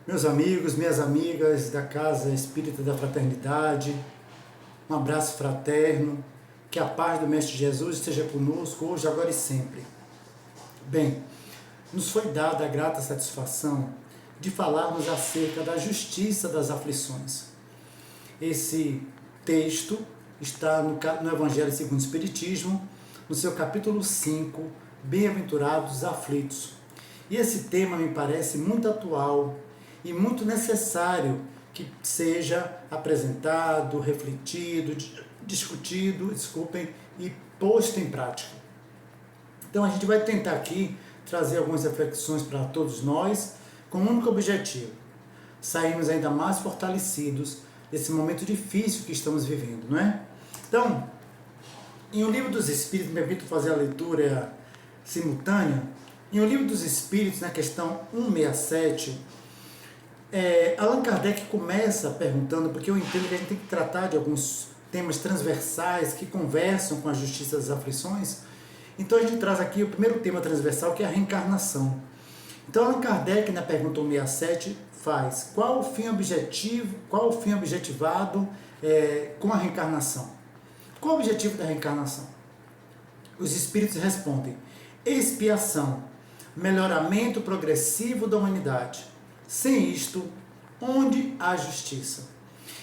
Meus amigos, minhas amigas da Casa Espírita da Fraternidade, um abraço fraterno, que a paz do Mestre Jesus esteja conosco hoje, agora e sempre. Bem, nos foi dada a grata satisfação de falarmos acerca da justiça das aflições. Esse texto está no Evangelho segundo o Espiritismo, no seu capítulo 5, Bem-aventurados os aflitos. E esse tema me parece muito atual e muito necessário que seja apresentado, refletido, discutido, e posto em prática. Então a gente vai tentar aqui trazer algumas reflexões para todos nós, com um único objetivo: sairmos ainda mais fortalecidos desse momento difícil que estamos vivendo, não é? Então, em O Livro dos Espíritos, me permito fazer a leitura simultânea. Em O Livro dos Espíritos, na questão 167, Allan Kardec começa perguntando, porque eu entendo que a gente tem que tratar de alguns temas transversais que conversam com a justiça das aflições. Então a gente traz aqui o primeiro tema transversal, que é a reencarnação. Então Allan Kardec, na pergunta 167, faz: qual o fim objetivado com a reencarnação? Qual o objetivo da reencarnação? Os espíritos respondem: expiação, melhoramento progressivo da humanidade. Sem isto, onde há justiça?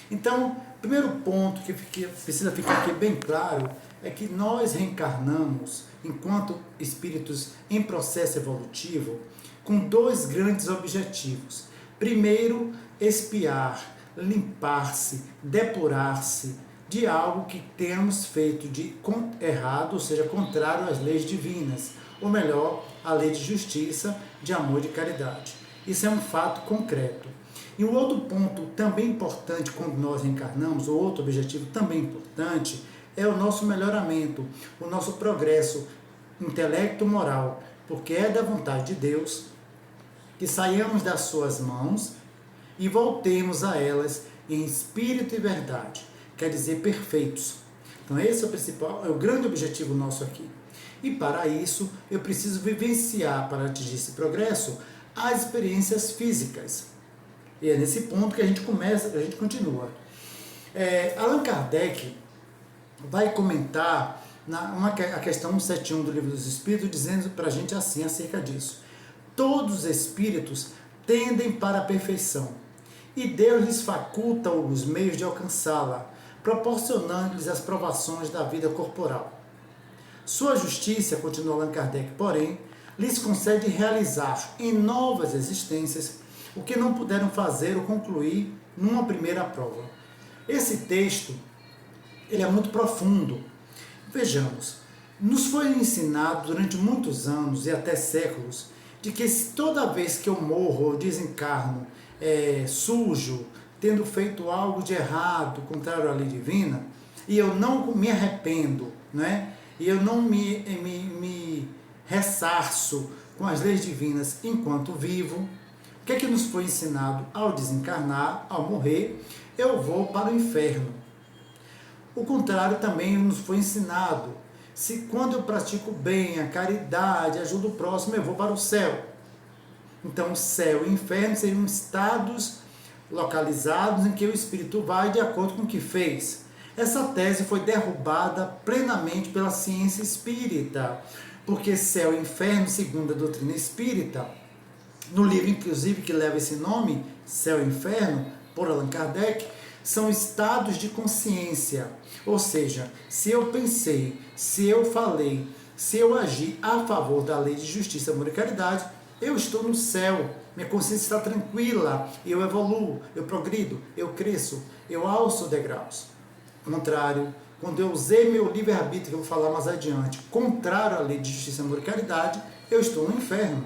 Então, o primeiro ponto que precisa ficar aqui bem claro é que nós reencarnamos, enquanto espíritos em processo evolutivo, com dois grandes objetivos. Primeiro, expiar, limpar-se, depurar-se de algo que temos feito de errado, ou seja, contrário às leis divinas, ou melhor, à lei de justiça, de amor e de caridade. Isso é um fato concreto. E um outro ponto também importante quando nós reencarnamos, ou outro objetivo também importante, é o nosso melhoramento, o nosso progresso intelecto-moral, porque é da vontade de Deus que saiamos das suas mãos e voltemos a elas em espírito e verdade, quer dizer, perfeitos. Então esse é o principal, é o grande objetivo nosso aqui. E para isso, eu preciso vivenciar, para atingir esse progresso, as experiências físicas. E é nesse ponto que a gente continua. Allan Kardec vai comentar a questão 171 do Livro dos Espíritos, dizendo para a gente assim, acerca disso: todos os espíritos tendem para a perfeição, e Deus lhes faculta os meios de alcançá-la, proporcionando-lhes as provações da vida corporal. Sua justiça, continua Allan Kardec, porém, lhes concede realizar em novas existências o que não puderam fazer ou concluir numa primeira prova. Esse texto, ele é muito profundo. Vejamos, nos foi ensinado durante muitos anos e até séculos de que toda vez que eu morro ou desencarno sujo, tendo feito algo de errado, contrário à lei divina, e eu não me arrependo, né? E eu não me ressarço com as leis divinas enquanto vivo, o que é que nos foi ensinado? Ao desencarnar, ao morrer, eu vou para o inferno. O contrário também nos foi ensinado: se quando eu pratico bem, a caridade, ajudo o próximo, eu vou para o céu. Então, o céu e o inferno seriam estados localizados em que o espírito vai de acordo com o que fez. Essa tese foi derrubada plenamente pela ciência espírita, porque céu e inferno, segundo a doutrina espírita, no livro inclusive que leva esse nome, Céu e Inferno, por Allan Kardec, são estados de consciência. Ou seja, se eu pensei, se eu falei, se eu agi a favor da lei de justiça, amor e caridade, eu estou no céu, minha consciência está tranquila, eu evoluo, eu progrido, eu cresço, eu alço degraus. Contrário, quando eu usei meu livre-arbítrio, que eu vou falar mais adiante, contrário à lei de justiça, amor e caridade, eu estou no inferno.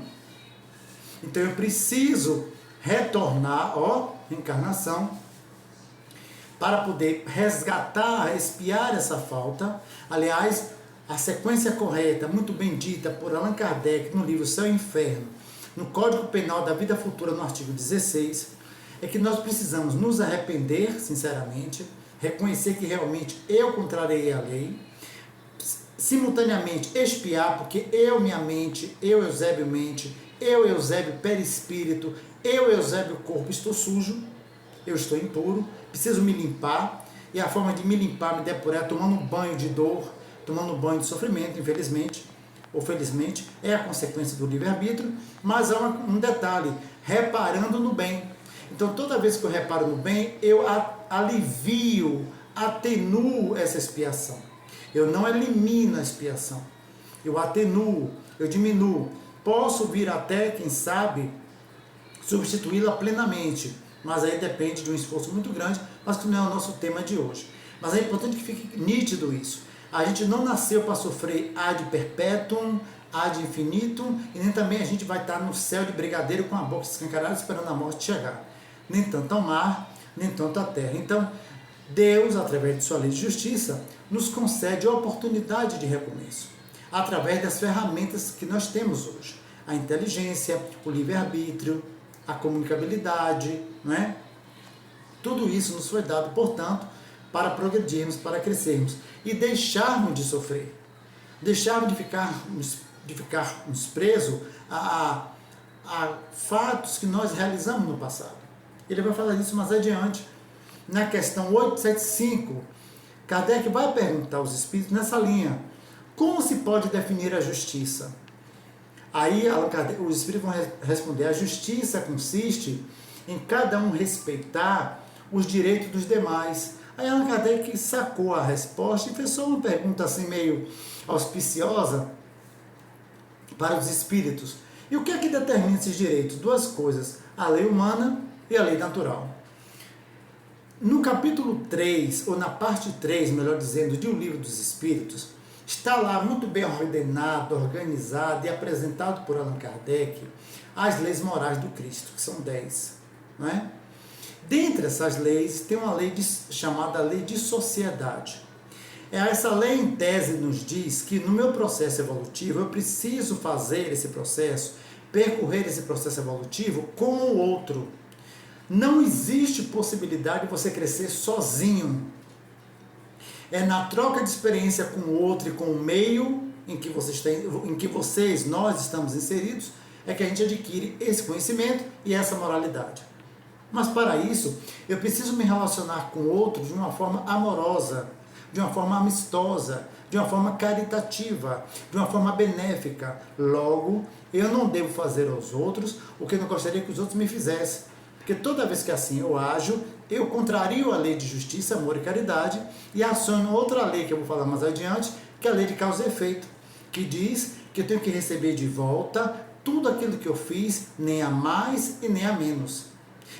Então eu preciso retornar, reencarnação, para poder resgatar, expiar essa falta. Aliás, a sequência correta, muito bem dita por Allan Kardec no livro Céu e Inferno, no Código Penal da Vida Futura, no artigo 16, é que nós precisamos nos arrepender, sinceramente, reconhecer que realmente eu contrariei a lei, simultaneamente expiar, porque eu, minha mente, eu, Eusébio Mente, Eu, Eusébio, perispírito, eu, Eusébio, corpo, estou sujo, eu estou impuro, preciso me limpar, e a forma de me limpar, me depurar, é tomando um banho de dor, tomando um banho de sofrimento, infelizmente, ou felizmente, é a consequência do livre-arbítrio, mas há um detalhe, reparando no bem. Então, toda vez que eu reparo no bem, eu alivio, atenuo essa expiação. Eu não elimino a expiação, eu atenuo, eu diminuo. Posso vir até, quem sabe, substituí-la plenamente, mas aí depende de um esforço muito grande, mas que não é o nosso tema de hoje. Mas é importante que fique nítido isso. A gente não nasceu para sofrer ad perpetuum, ad infinitum, e nem também a gente vai estar no céu de brigadeiro com a boca escancarada esperando a morte chegar. Nem tanto ao mar, nem tanto à terra. Então, Deus, através de sua lei de justiça, nos concede a oportunidade de recomeço, através das ferramentas que nós temos hoje. A inteligência, o livre-arbítrio, a comunicabilidade, não é? Tudo isso nos foi dado, portanto, para progredirmos, para crescermos e deixarmos de sofrer, deixarmos de ficarmos presos a fatos que nós realizamos no passado. Ele vai falar disso mais adiante. Na questão 875, Kardec vai perguntar aos espíritos nessa linha: como se pode definir a justiça? Aí os espíritos vão responder: a justiça consiste em cada um respeitar os direitos dos demais. Aí Allan Kardec sacou a resposta e fez só uma pergunta assim meio auspiciosa para os espíritos. E o que é que determina esses direitos? Duas coisas: a lei humana e a lei natural. No capítulo 3, ou na parte 3, melhor dizendo, de O Livro dos Espíritos, está lá muito bem ordenado, organizado e apresentado por Allan Kardec as leis morais do Cristo, que são 10. Não é? Dentre essas leis, tem uma lei chamada Lei de Sociedade. Essa lei, em tese, nos diz que no meu processo evolutivo, eu preciso fazer esse processo, percorrer esse processo evolutivo com o outro. Não existe possibilidade de você crescer sozinho. É na troca de experiência com o outro e com o meio em que nós estamos inseridos, é que a gente adquire esse conhecimento e essa moralidade. Mas para isso, eu preciso me relacionar com o outro de uma forma amorosa, de uma forma amistosa, de uma forma caritativa, de uma forma benéfica. Logo, eu não devo fazer aos outros o que eu não gostaria que os outros me fizessem. Porque toda vez que assim eu ajo, eu contrario a lei de justiça, amor e caridade e aciono outra lei que eu vou falar mais adiante, que é a lei de causa e efeito, que diz que eu tenho que receber de volta tudo aquilo que eu fiz, nem a mais e nem a menos.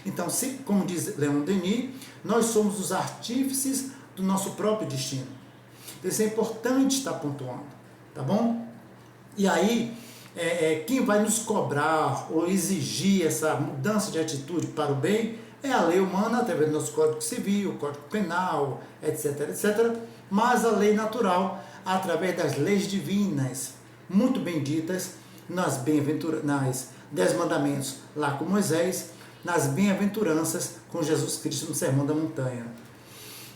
Então, como diz Leon Denis, nós somos os artífices do nosso próprio destino. Então, isso é importante estar pontuando, tá bom? E aí, quem vai nos cobrar ou exigir essa mudança de atitude para o bem é a lei humana, através do nosso Código Civil, Código Penal, etc, etc, mas a lei natural, através das leis divinas, muito bem ditas, nas 10 mandamentos lá com Moisés, nas bem-aventuranças com Jesus Cristo no Sermão da Montanha.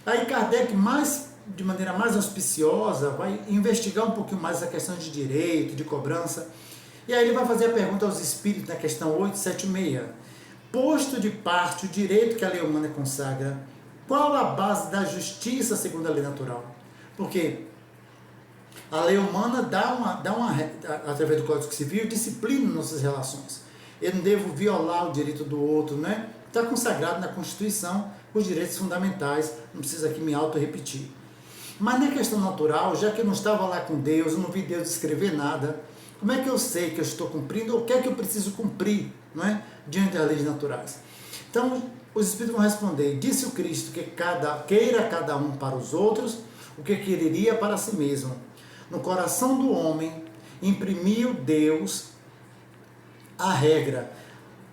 Aí Kardec, de maneira mais auspiciosa, vai investigar um pouquinho mais a questão de direito, de cobrança, e aí ele vai fazer a pergunta aos espíritos na questão 876. Posto de parte o direito que a lei humana consagra, qual a base da justiça segundo a lei natural? Porque a lei humana através do Código Civil, disciplina nossas relações. Eu não devo violar o direito do outro, né? Está consagrado na Constituição os direitos fundamentais, não precisa aqui me auto-repetir. Mas na questão natural, já que eu não estava lá com Deus, eu não vi Deus escrever nada, como é que eu sei que eu estou cumprindo, ou o que é que eu preciso cumprir, não é? Diante das leis naturais? Então, os Espíritos vão responder: disse o Cristo que queira cada um para os outros o que quereria para si mesmo. No coração do homem, imprimiu Deus a regra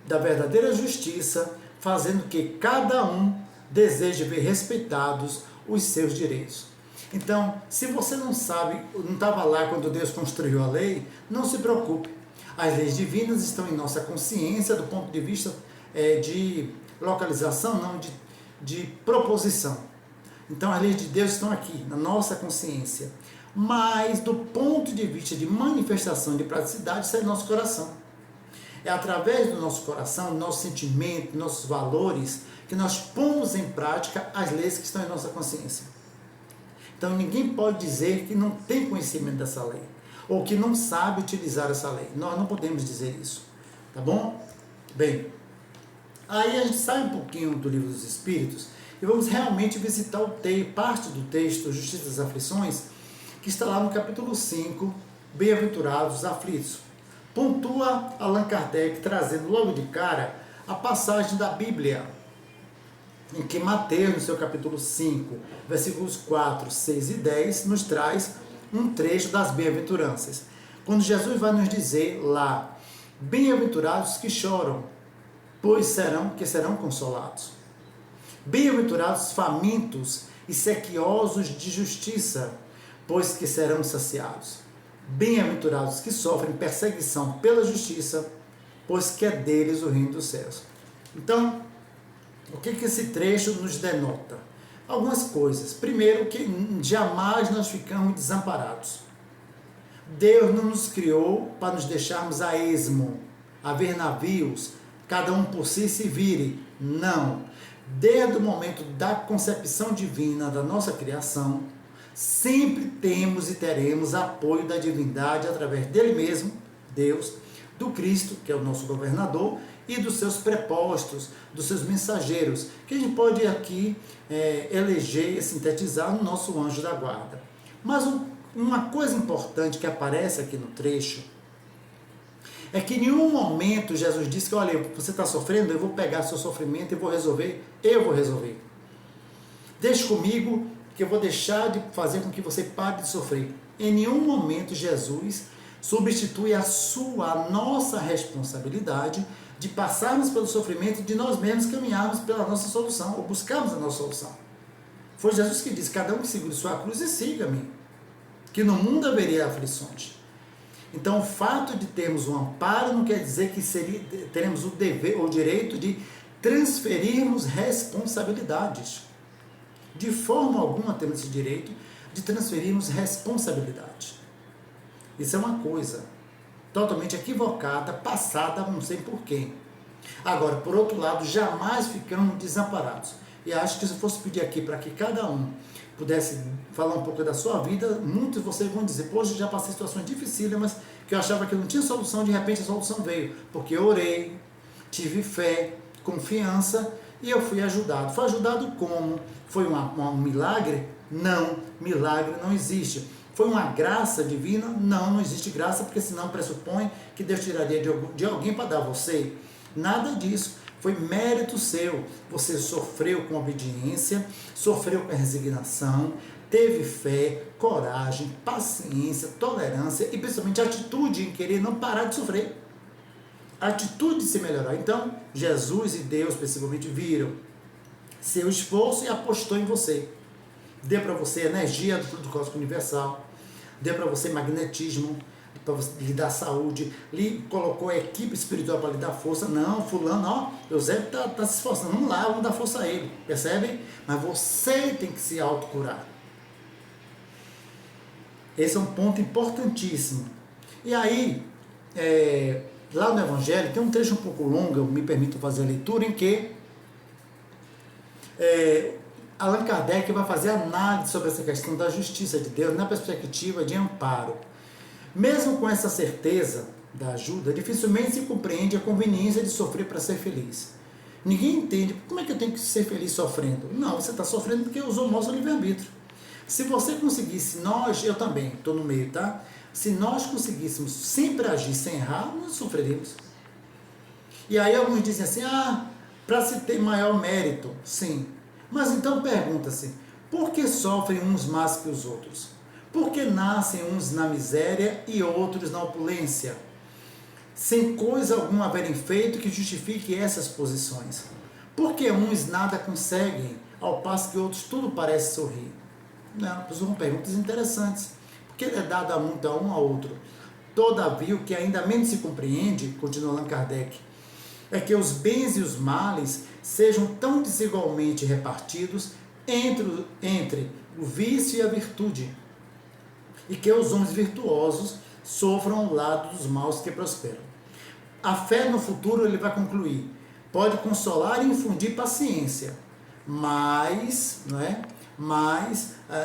da verdadeira justiça, fazendo que cada um deseje ver respeitados os seus direitos. Então, se você não sabe, não estava lá quando Deus construiu a lei, não se preocupe. As leis divinas estão em nossa consciência do ponto de vista de localização, não de proposição. Então, as leis de Deus estão aqui, na nossa consciência. Mas, do ponto de vista de manifestação de praticidade, está em nosso coração. É através do nosso coração, do nosso sentimento, dos nossos valores, que nós pomos em prática as leis que estão em nossa consciência. Então ninguém pode dizer que não tem conhecimento dessa lei, ou que não sabe utilizar essa lei. Nós não podemos dizer isso, tá bom? Bem, aí a gente sai um pouquinho do Livro dos Espíritos e vamos realmente visitar parte do texto Justiça das Aflições, que está lá no capítulo 5, Bem-aventurados os aflitos. Pontua Allan Kardec, trazendo logo de cara a passagem da Bíblia, em que Mateus, no seu capítulo 5, versículos 4, 6 e 10, nos traz um trecho das bem-aventuranças. Quando Jesus vai nos dizer lá, bem-aventurados que choram, pois serão consolados. Bem-aventurados famintos e sequiosos de justiça, pois que serão saciados. Bem-aventurados que sofrem perseguição pela justiça, pois que é deles o reino dos céus. Então, o que esse trecho nos denota? Algumas coisas. Primeiro, que jamais nós ficamos desamparados. Deus não nos criou para nos deixarmos a esmo, a ver navios, cada um por si se vire. Não. Desde o momento da concepção divina da nossa criação, sempre temos e teremos apoio da divindade através dele mesmo, Deus, do Cristo, que é o nosso governador, e dos seus prepostos, dos seus mensageiros, que a gente pode aqui eleger e sintetizar no nosso anjo da guarda. Mas uma coisa importante que aparece aqui no trecho é que em nenhum momento Jesus disse que, olha, você está sofrendo, eu vou pegar seu sofrimento e vou resolver, eu vou resolver. Deixe comigo que eu vou deixar de fazer com que você pare de sofrer. Em nenhum momento Jesus substitui a nossa responsabilidade de passarmos pelo sofrimento e de nós mesmos caminharmos pela nossa solução, ou buscarmos a nossa solução. Foi Jesus que disse, cada um que segure sua cruz e siga-me, que no mundo haveria aflições. Então, o fato de termos um amparo não quer dizer que teremos o dever ou o direito de transferirmos responsabilidades. De forma alguma temos esse direito de transferirmos responsabilidade. Isso é uma coisa totalmente equivocada, passada, não sei por quem. Agora, por outro lado, jamais ficamos desamparados. E acho que se eu fosse pedir aqui para que cada um pudesse falar um pouco da sua vida, muitos de vocês vão dizer, poxa, já passei situações dificílimas, que eu achava que não tinha solução, de repente a solução veio, porque eu orei, tive fé, confiança, e eu fui ajudado. Foi ajudado como? Foi um milagre? Não, milagre não existe. Foi uma graça divina? Não, não existe graça, porque senão pressupõe que Deus tiraria de alguém para dar a você. Nada disso. Foi mérito seu. Você sofreu com obediência, sofreu com resignação, teve fé, coragem, paciência, tolerância e principalmente atitude em querer não parar de sofrer. A atitude de se melhorar. Então, Jesus e Deus principalmente viram seu esforço e apostou em você. Deu para você energia do cósmico universal, deu para você magnetismo, para lhe dar saúde, lhe colocou a equipe espiritual para lhe dar força. Não, fulano, ó, Eusébio está se esforçando, vamos lá, vamos dar força a ele, percebe? Mas você tem que se autocurar. Esse é um ponto importantíssimo. E aí, lá no Evangelho, tem um trecho um pouco longo, eu me permito fazer a leitura, em que Allan Kardec vai fazer análise sobre essa questão da justiça de Deus na perspectiva de amparo. Mesmo com essa certeza da ajuda, dificilmente se compreende a conveniência de sofrer para ser feliz. Ninguém entende como é que eu tenho que ser feliz sofrendo. Não, você está sofrendo porque usou o nosso livre-arbítrio. Se você conseguisse, eu também estou no meio, tá? Se nós conseguíssemos sempre agir sem errar, nós sofreríamos. E aí alguns dizem assim, para se ter maior mérito, sim. Mas então pergunta-se, por que sofrem uns mais que os outros? Por que nascem uns na miséria e outros na opulência? Sem coisa alguma haverem feito que justifique essas posições. Por que uns nada conseguem, ao passo que outros tudo parece sorrir? Não, são perguntas interessantes. Por que é dado a muito a um ao outro? Todavia, o que ainda menos se compreende, continua Allan Kardec, é que os bens e os males sejam tão desigualmente repartidos entre o vício e a virtude, e que os homens virtuosos sofram ao lado dos maus que prosperam. A fé no futuro, ele vai concluir, pode consolar e infundir paciência, mas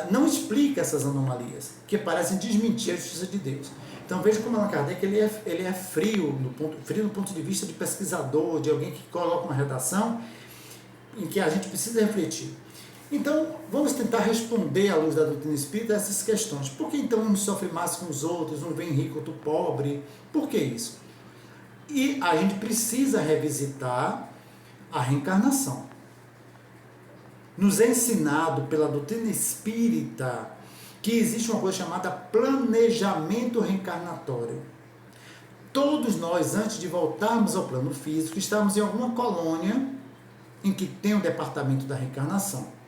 não explica essas anomalias, que parecem desmentir a justiça de Deus. Então veja como Allan Kardec ele é frio no ponto de vista de pesquisador, de alguém que coloca uma redação em que a gente precisa refletir. Então, vamos tentar responder à luz da doutrina espírita essas questões. Por que então um sofre mais com os outros, um vem rico, outro pobre? Por que isso? E a gente precisa revisitar a reencarnação. Nos é ensinado pela doutrina espírita que existe uma coisa chamada planejamento reencarnatório. Todos nós, antes de voltarmos ao plano físico, estamos em alguma colônia em que tem o departamento da reencarnação.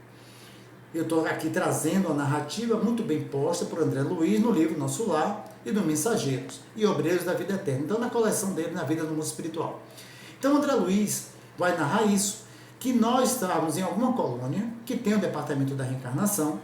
Eu estou aqui trazendo a narrativa muito bem posta por André Luiz no livro Nosso Lar e do Mensageiros e Obreiros da Vida Eterna. Então, na coleção dele, Na Vida do Mundo Espiritual. Então, André Luiz vai narrar isso, que nós estamos em alguma colônia que tem o departamento da reencarnação,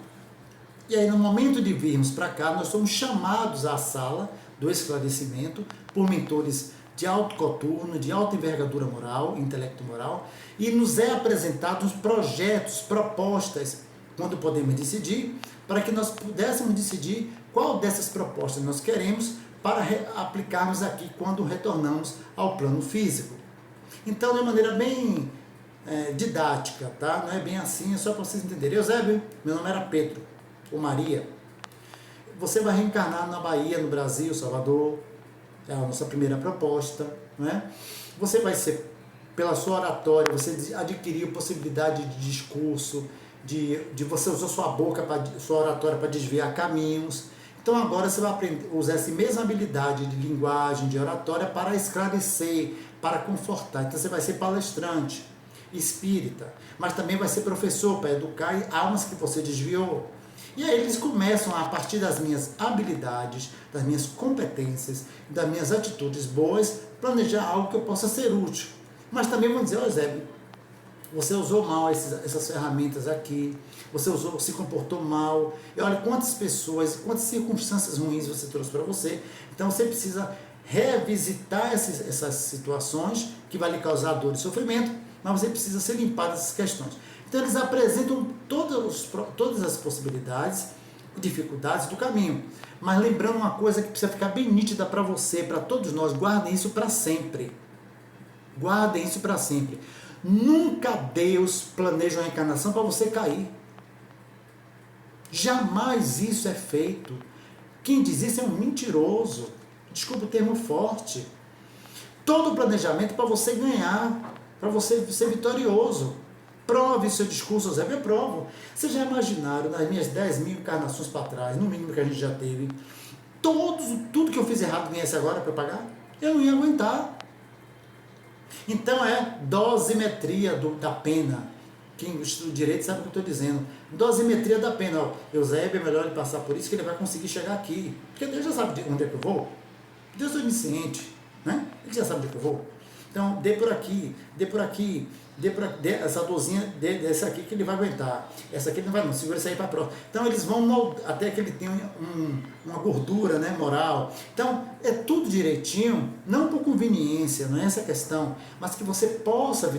e aí no momento de virmos para cá, nós somos chamados à sala do esclarecimento por mentores de alto coturno, de alta envergadura moral, intelecto moral, e nos é apresentados projetos, propostas, quando podemos decidir, para que nós pudéssemos decidir qual dessas propostas nós queremos para aplicarmos aqui quando retornamos ao plano físico. Então, de maneira bem didática, tá? Não é bem assim, é só para vocês entenderem. Eusébio, meu nome era Pedro, ou Maria. Você vai reencarnar na Bahia, no Brasil, Salvador, é a nossa primeira proposta, não é? Você vai ser, pela sua oratória, você adquiriu possibilidade de discurso, de você usar sua boca, sua oratória para desviar caminhos. Então agora você vai aprender, usar essa mesma habilidade de linguagem, de oratória para esclarecer, para confortar. Então você vai ser palestrante, espírita, mas também vai ser professor para educar almas que você desviou. E aí eles começam, a partir das minhas habilidades, das minhas competências, das minhas atitudes boas, planejar algo que eu possa ser útil. Mas também vão dizer, Eusébio, você usou mal essas ferramentas aqui, você se comportou mal, e olha quantas pessoas, quantas circunstâncias ruins você trouxe para você. Então você precisa revisitar essas situações que vai lhe causar dor e sofrimento, mas você precisa ser limpado dessas questões. Então eles apresentam todas as possibilidades e dificuldades do caminho. Mas lembrando uma coisa que precisa ficar bem nítida para você, para todos nós, guardem isso para sempre. Guardem isso para sempre. Nunca Deus planeja uma reencarnação para você cair. Jamais isso é feito. Quem diz isso é um mentiroso. Desculpa o termo forte. Todo o planejamento é para você ganhar, para você ser vitorioso. Prove seu discurso, Eusébio, eu provo. Vocês já imaginaram, nas minhas 10.000 encarnações para trás, no mínimo que a gente já teve, tudo que eu fiz errado viesse agora para eu pagar? Eu não ia aguentar. Então é dosimetria da pena. Quem estuda direito sabe o que eu estou dizendo. Dosimetria da pena. Ó, Eusébio é melhor ele passar por isso que ele vai conseguir chegar aqui. Porque Deus já sabe onde é que eu vou. Deus é onisciente, né? Ele já sabe onde é que eu vou. Então, dê por aqui, essa dorzinha dessa aqui que ele vai aguentar. Essa aqui ele não vai não, segura isso aí para a próxima. Então, eles vão até que ele tenha uma gordura, né, moral. Então, é tudo direitinho, não por conveniência, não é essa a questão, mas que você possa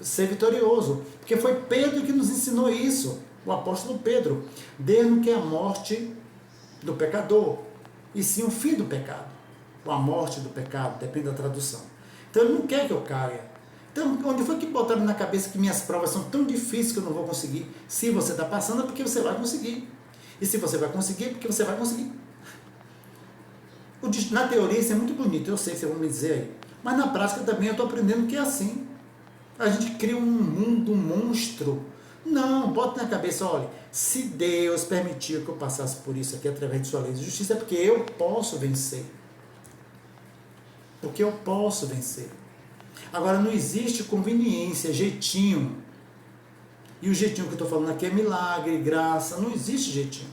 ser vitorioso. Porque foi Pedro que nos ensinou isso, o apóstolo Pedro. Deus não quer a morte do pecador, e sim o fim do pecado. Ou a morte do pecado, depende da tradução. Então ele não quer que eu caia. Então, onde foi que botaram na cabeça que minhas provas são tão difíceis que eu não vou conseguir? Se você está passando é porque você vai conseguir. E se você vai conseguir, é porque você vai conseguir. Na teoria isso é muito bonito, eu sei que vocês vão me dizer aí. Mas na prática também eu estou aprendendo que é assim. A gente cria um mundo, um monstro. Não, bota na cabeça, olha, se Deus permitiu que eu passasse por isso aqui através de sua lei de justiça, é porque eu posso vencer. Porque eu posso vencer. Agora, não existe conveniência, jeitinho. E o jeitinho que eu estou falando aqui é milagre, graça, não existe jeitinho.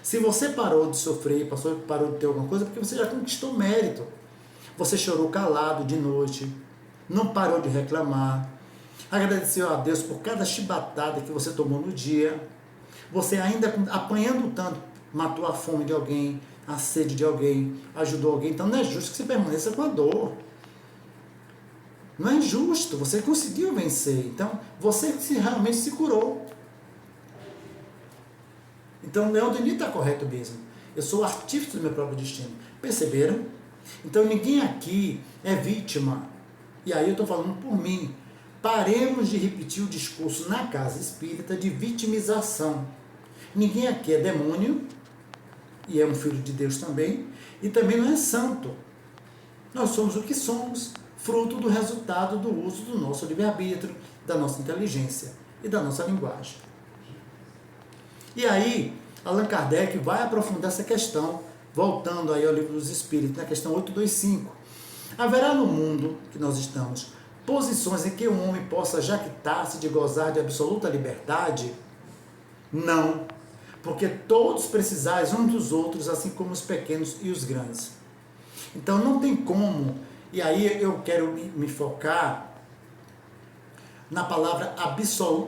Se você parou de sofrer, parou de ter alguma coisa, é porque você já conquistou mérito. Você chorou calado de noite, não parou de reclamar, agradeceu a Deus por cada chibatada que você tomou no dia, você ainda apanhando tanto, matou a fome de alguém, a sede de alguém, ajudou alguém. Então não é justo que você permaneça com a dor. Não é justo, você conseguiu vencer. Então, você realmente se curou. Então, Leon Denis está correto mesmo. Eu sou o artífice do meu próprio destino. Perceberam? Então, ninguém aqui é vítima. E aí eu estou falando por mim. Paremos de repetir o discurso na casa espírita de vitimização. Ninguém aqui é demônio, e é um filho de Deus também, e também não é santo. Nós somos o que somos, fruto do resultado do uso do nosso livre-arbítrio, da nossa inteligência e da nossa linguagem. E aí, Allan Kardec vai aprofundar essa questão, voltando aí ao Livro dos Espíritos, na questão 825. Haverá no mundo que nós estamos posições em que o homem possa jactar-se de gozar de absoluta liberdade? Não, porque todos precisais uns dos outros, assim como os pequenos e os grandes. Então não tem como, e aí eu quero me focar na palavra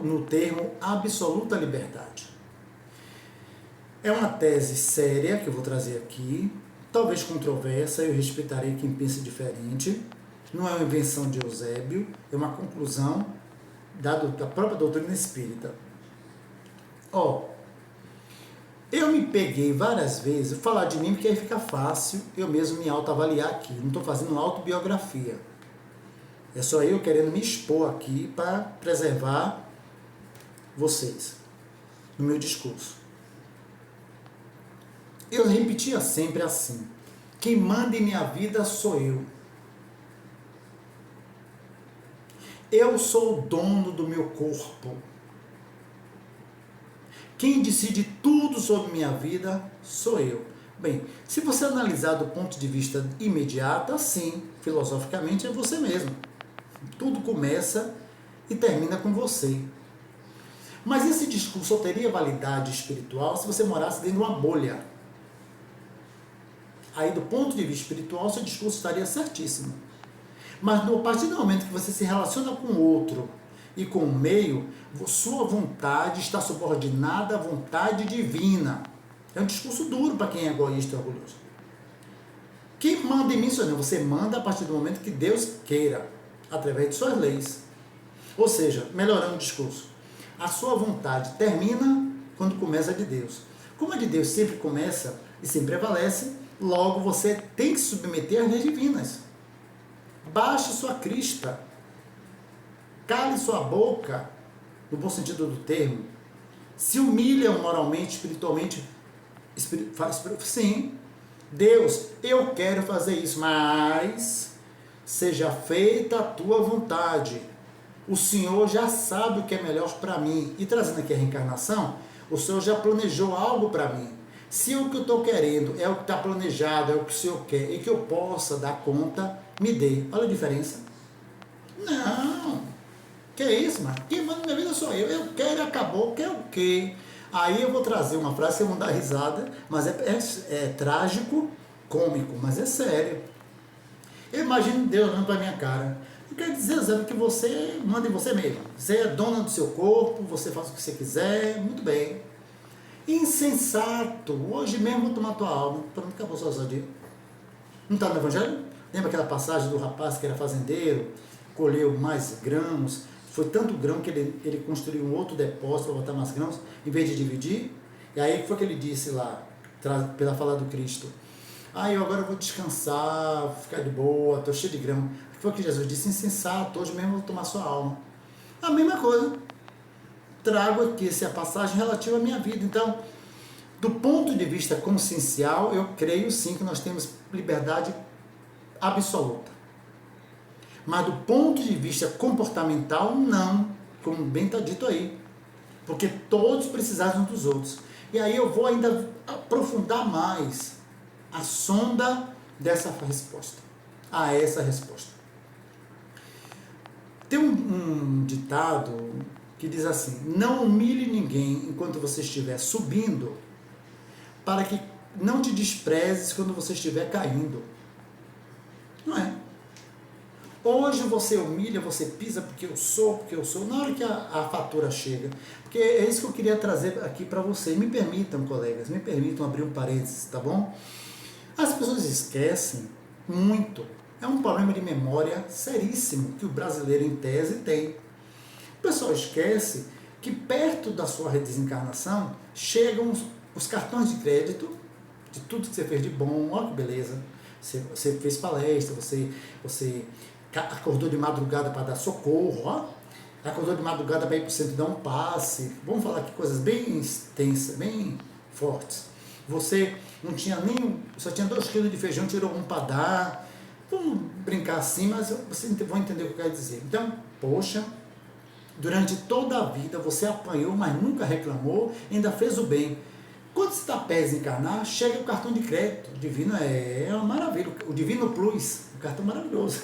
no termo absoluta liberdade. É uma tese séria que eu vou trazer aqui, talvez controversa, eu respeitarei quem pense diferente. Não é uma invenção de Eusébio, é uma conclusão da própria doutrina espírita. Eu me peguei várias vezes, vou falar de mim porque aí fica fácil eu mesmo me autoavaliar aqui, não estou fazendo autobiografia. É só eu querendo me expor aqui para preservar vocês no meu discurso. Eu repetia sempre assim: quem manda em minha vida sou eu. Eu sou o dono do meu corpo. Quem decide tudo sobre minha vida sou eu. Bem, se você analisar do ponto de vista imediato, assim, filosoficamente, é você mesmo. Tudo começa e termina com você. Mas esse discurso só teria validade espiritual se você morasse dentro de uma bolha. Aí, do ponto de vista espiritual, seu discurso estaria certíssimo. Mas, a partir do momento que você se relaciona com o outro e com o meio, sua vontade está subordinada à vontade divina. É um discurso duro para quem é egoísta e orgulhoso. Quem manda em mim sou eu. Você manda a partir do momento que Deus queira, através de suas leis. Ou seja, melhorando o discurso. A sua vontade termina quando começa a de Deus. Como a de Deus sempre começa e sempre prevalece, logo você tem que se submeter às leis divinas. Baixe sua crista. Cale sua boca, no bom sentido do termo. Se humilham moralmente, espiritualmente. Sim, Deus, eu quero fazer isso, mas seja feita a tua vontade. O Senhor já sabe o que é melhor para mim. E trazendo aqui a reencarnação, o Senhor já planejou algo para mim. Se o que eu estou querendo é o que está planejado, é o que o Senhor quer e que eu possa dar conta, me dê. Olha a diferença. Não. Que é isso, mano? Quem manda na minha vida sou eu. Eu quero e acabou. Quer o quê? Aí eu vou trazer uma frase que vocês vão dar risada, mas é trágico, cômico, mas é sério. Eu imagino Deus olhando para minha cara. Eu quero dizer, Zé, que você manda em você mesmo. Você é dona do seu corpo, você faz o que você quiser, muito bem. Insensato. Hoje mesmo vou tomar tua alma. Pronto, acabou sua ousadia. Não está no Evangelho? Lembra aquela passagem do rapaz que era fazendeiro, colheu mais grãos, foi tanto grão que ele construiu um outro depósito para botar mais grãos, em vez de dividir? E aí o que foi que ele disse lá, pela fala do Cristo? Eu agora vou descansar, vou ficar de boa, estou cheio de grão. O que foi que Jesus disse? Insensato, hoje mesmo vou tomar sua alma. A mesma coisa. Trago aqui essa passagem relativa à minha vida. Então, do ponto de vista consciencial, eu creio sim que nós temos liberdade absoluta. Mas do ponto de vista comportamental, não, como bem está dito aí. Porque todos precisaram uns dos outros. E aí eu vou ainda aprofundar mais a sonda dessa resposta, a essa resposta. Tem um ditado que diz assim: não humilhe ninguém enquanto você estiver subindo, para que não te desprezes quando você estiver caindo. Não é? Hoje você humilha, você pisa porque eu sou, na hora que a fatura chega. Porque é isso que eu queria trazer aqui para vocês. Me permitam, colegas, me permitam abrir um parênteses, tá bom? As pessoas esquecem muito. É um problema de memória seríssimo que o brasileiro, em tese, tem. O pessoal esquece que perto da sua desencarnação chegam os cartões de crédito de tudo que você fez de bom. Olha que beleza. Você fez palestra, você acordou de madrugada para dar socorro, ó. Acordou de madrugada para ir para o centro dar um passe. Vamos falar aqui coisas bem extensas, bem fortes. Você não tinha nem, só tinha 2 quilos de feijão, tirou um para dar. Vamos brincar assim, mas vocês vão entender o que eu quero dizer. Então, poxa, durante toda a vida você apanhou, mas nunca reclamou, ainda fez o bem. Quando você está perto de encarnar, chega o cartão de crédito. O Divino é uma maravilha. O Divino Plus, um cartão maravilhoso.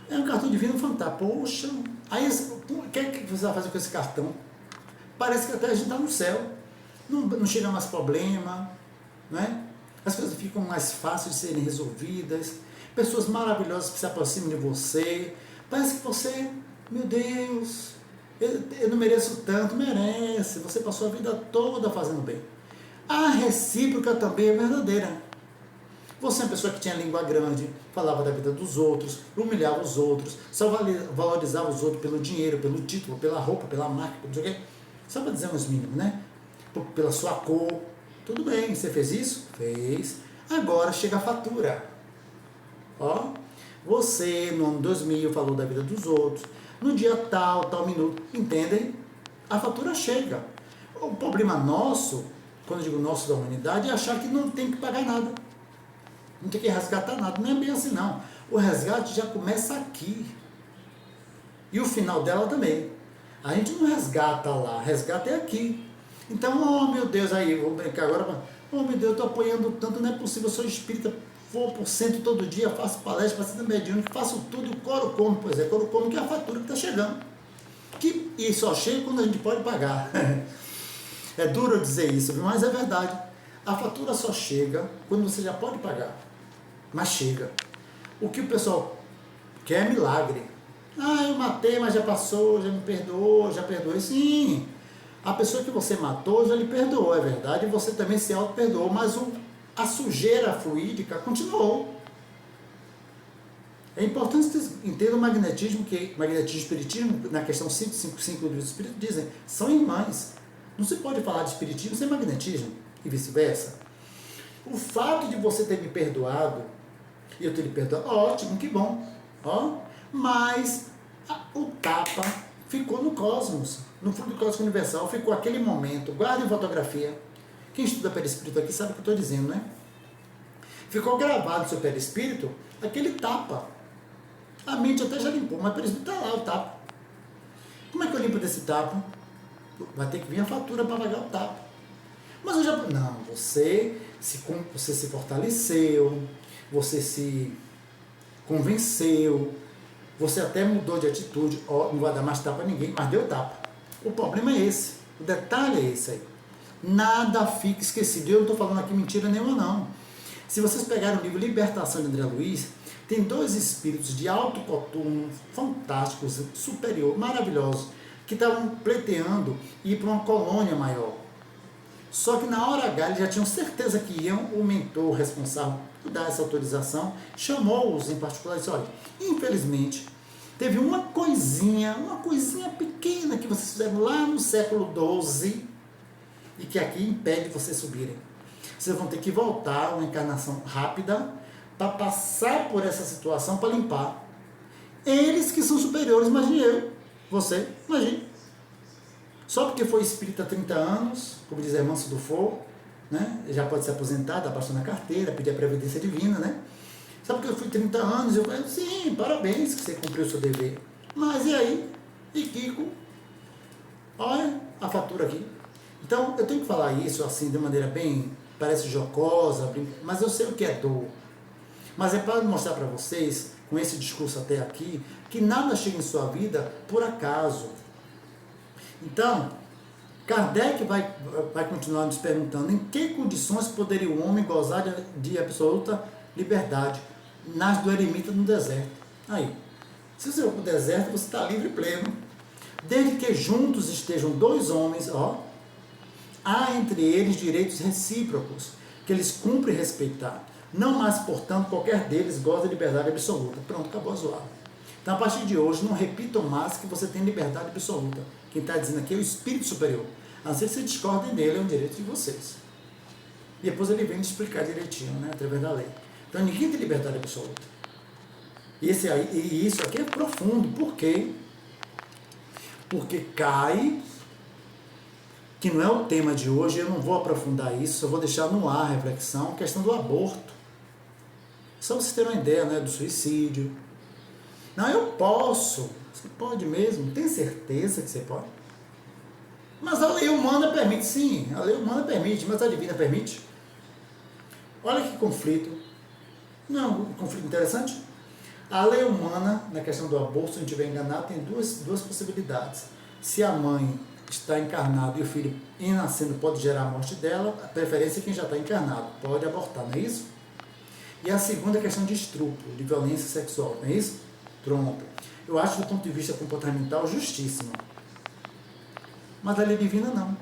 É um cartão divino fantástico. Poxa, aí o que é que você vai fazer com esse cartão? Parece que até a gente está no céu. Não chega mais problema, né? As coisas ficam mais fáceis de serem resolvidas. Pessoas maravilhosas que se aproximam de você. Parece que você, meu Deus, eu não mereço tanto. Merece. Você passou a vida toda fazendo bem. A recíproca também é verdadeira. Você é uma pessoa que tinha língua grande, falava da vida dos outros, humilhava os outros, só valorizava os outros pelo dinheiro, pelo título, pela roupa, pela marca, não sei o quê. Só para dizer uns mínimos, né? Pela sua cor. Tudo bem, você fez isso? Fez. Agora chega a fatura. Ó, você no ano 2000 falou da vida dos outros, no dia tal minuto, entendem? A fatura chega. O problema nosso, quando eu digo nosso da humanidade, é achar que não tem que pagar nada. Não tem que resgatar nada. Não é bem assim, não. O resgate já começa aqui. E o final dela também. A gente não resgata lá, resgata é aqui. Então, oh meu Deus, aí, vou brincar agora. Oh meu Deus, eu estou apoiando tanto, não é possível, eu sou espírita, vou por cento todo dia, faço palestra, faço mediúnico, faço tudo, coro como, pois é, coro como que é a fatura que está chegando. E só chega quando a gente pode pagar. É duro dizer isso, mas é verdade. A fatura só chega quando você já pode pagar. Mas chega. O que o pessoal quer é milagre. Ah, eu matei, mas já passou, já me perdoou, já perdoei. Sim, a pessoa que você matou já lhe perdoou, é verdade, e você também se auto-perdoou, mas a sujeira fluídica continuou. É importante que vocês entendam o magnetismo, que magnetismo e espiritismo, na questão 555 do Espírito, dizem, são irmãs. Não se pode falar de espiritismo sem magnetismo, e vice-versa. O fato de você ter me perdoado, e eu ter lhe perdoado, ótimo, que bom, ó, mas o tapa ficou no cosmos, no fundo do cosmos universal, ficou aquele momento, guardem fotografia, quem estuda perispírito aqui sabe o que eu estou dizendo, né? Ficou gravado no seu perispírito aquele tapa. A mente até já limpou, mas o perispírito está lá, o tapa. Como é que eu limpo desse tapa? Vai ter que vir a fatura para pagar o tapa. Mas eu já... Não, você se fortaleceu, você se convenceu, você até mudou de atitude, ó, não vai dar mais tapa a ninguém, mas deu tapa. O problema é esse, o detalhe é esse aí. Nada fica esquecido. Eu não estou falando aqui mentira nenhuma, não. Se vocês pegarem o livro Libertação de André Luiz, tem 2 espíritos de alto coturno, fantásticos, superior, maravilhosos, que estavam pleiteando ir para uma colônia maior. Só que na hora H eles já tinham certeza que iam, o mentor responsável por dar essa autorização chamou-os em particular e disse, olha, infelizmente, teve uma coisinha pequena que vocês fizeram lá no século XII e que aqui impede vocês subirem. Vocês vão ter que voltar, uma encarnação rápida, para passar por essa situação, para limpar. Eles que são superiores, imagine eu, você, imagine. Só porque foi espírita há 30 anos, como diz a irmã Dufour, né? Já pode se aposentar, dar bastante na carteira, pedir a previdência divina, né? Só porque eu fui 30 anos, eu falei, sim, parabéns que você cumpriu o seu dever. Mas e aí? E Kiko? Olha a fatura aqui. Então, eu tenho que falar isso assim, de maneira bem, parece jocosa, mas eu sei o que é dor. Mas é para mostrar para vocês, com esse discurso até aqui, que nada chega em sua vida por acaso. Então, Kardec vai continuar nos perguntando em que condições poderia o homem gozar de absoluta liberdade nas do eremita no deserto. Aí, se você for para o deserto, você está livre e pleno. Desde que juntos estejam 2 homens, ó, há entre eles direitos recíprocos, que eles cumprem respeitar. Não mais, portanto, qualquer deles goza de liberdade absoluta. Pronto, acabou a zoada. Então, a partir de hoje, não repitam mais que você tem liberdade absoluta. Quem está dizendo aqui é o Espírito Superior. A não ser que vocês discordem dele, é um direito de vocês. E depois ele vem explicar direitinho, né, através da lei. Então, ninguém tem liberdade absoluta. E isso aqui é profundo. Por quê? Porque cai, que não é o tema de hoje, eu não vou aprofundar isso, eu vou deixar no ar a reflexão, a questão do aborto. Só vocês terem uma ideia, né, do suicídio. Não, eu posso. Você pode mesmo? Tem certeza que você pode? Mas a lei humana permite, sim. A lei humana permite, mas a divina permite. Olha que conflito. Não, um conflito interessante. A lei humana, na questão do aborto, se não estiver enganado, tem duas possibilidades. Se a mãe está encarnada e o filho, em nascendo, pode gerar a morte dela, a preferência é quem já está encarnado. Pode abortar, não é isso? E a segunda é a questão de estupro, de violência sexual, não é isso? Pronto. Eu acho, do ponto de vista comportamental, justíssimo. Mas a lei divina, não.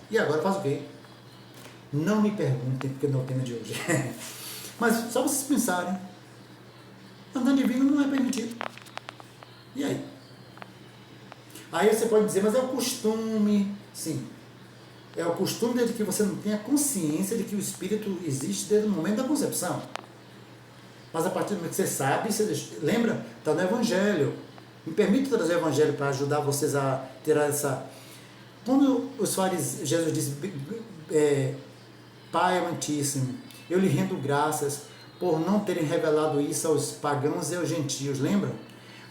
E agora faz o quê? Não me perguntem, porque não é o tema de hoje. Mas só vocês pensarem. Andar divino não é permitido. E aí? Aí você pode dizer, mas é o costume. Sim. É o costume desde que você não tenha consciência de que o Espírito existe desde o momento da concepção. Mas a partir do momento que você sabe, você lembra? Está no Evangelho. Me permite trazer o Evangelho para ajudar vocês a tirar essa... Quando os fariseus, Jesus disse, Pai amantíssimo, eu lhe rendo graças por não terem revelado isso aos pagãos e aos gentios, lembram?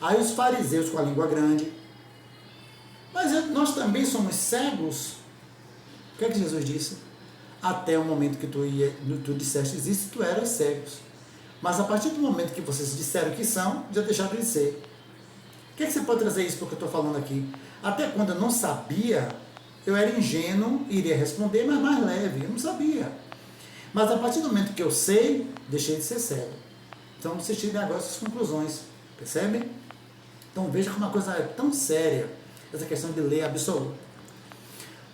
Aí os fariseus com a língua grande. Mas nós também somos cegos. O que é que Jesus disse? Até o momento que tu disseste isso, tu eras cegos. Mas a partir do momento que vocês disseram que são, já deixaram de ser. O que é que você pode trazer isso para o que eu estou falando aqui? Até quando eu não sabia, eu era ingênuo, iria responder, mas mais leve. Eu não sabia. Mas a partir do momento que eu sei, deixei de ser cego. Então vocês tirem agora essas conclusões. Percebem? Então veja como uma coisa é tão séria, essa questão de lei absoluta.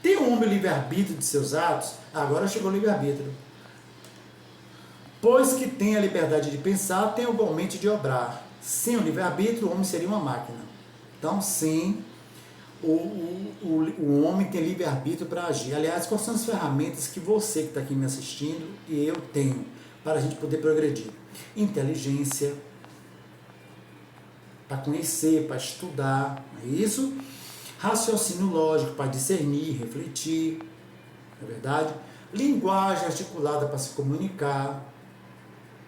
Tem o homem o livre-arbítrio de seus atos? Agora chegou o livre-arbítrio. Pois que tem a liberdade de pensar, tem igualmente de obrar. Sem o livre-arbítrio, o homem seria uma máquina. Então, sim, o homem tem livre-arbítrio para agir. Aliás, quais são as ferramentas que você que está aqui me assistindo e eu tenho para a gente poder progredir? Inteligência, para conhecer, para estudar, não é isso? Raciocínio lógico, para discernir, refletir, não é verdade? Linguagem articulada para se comunicar,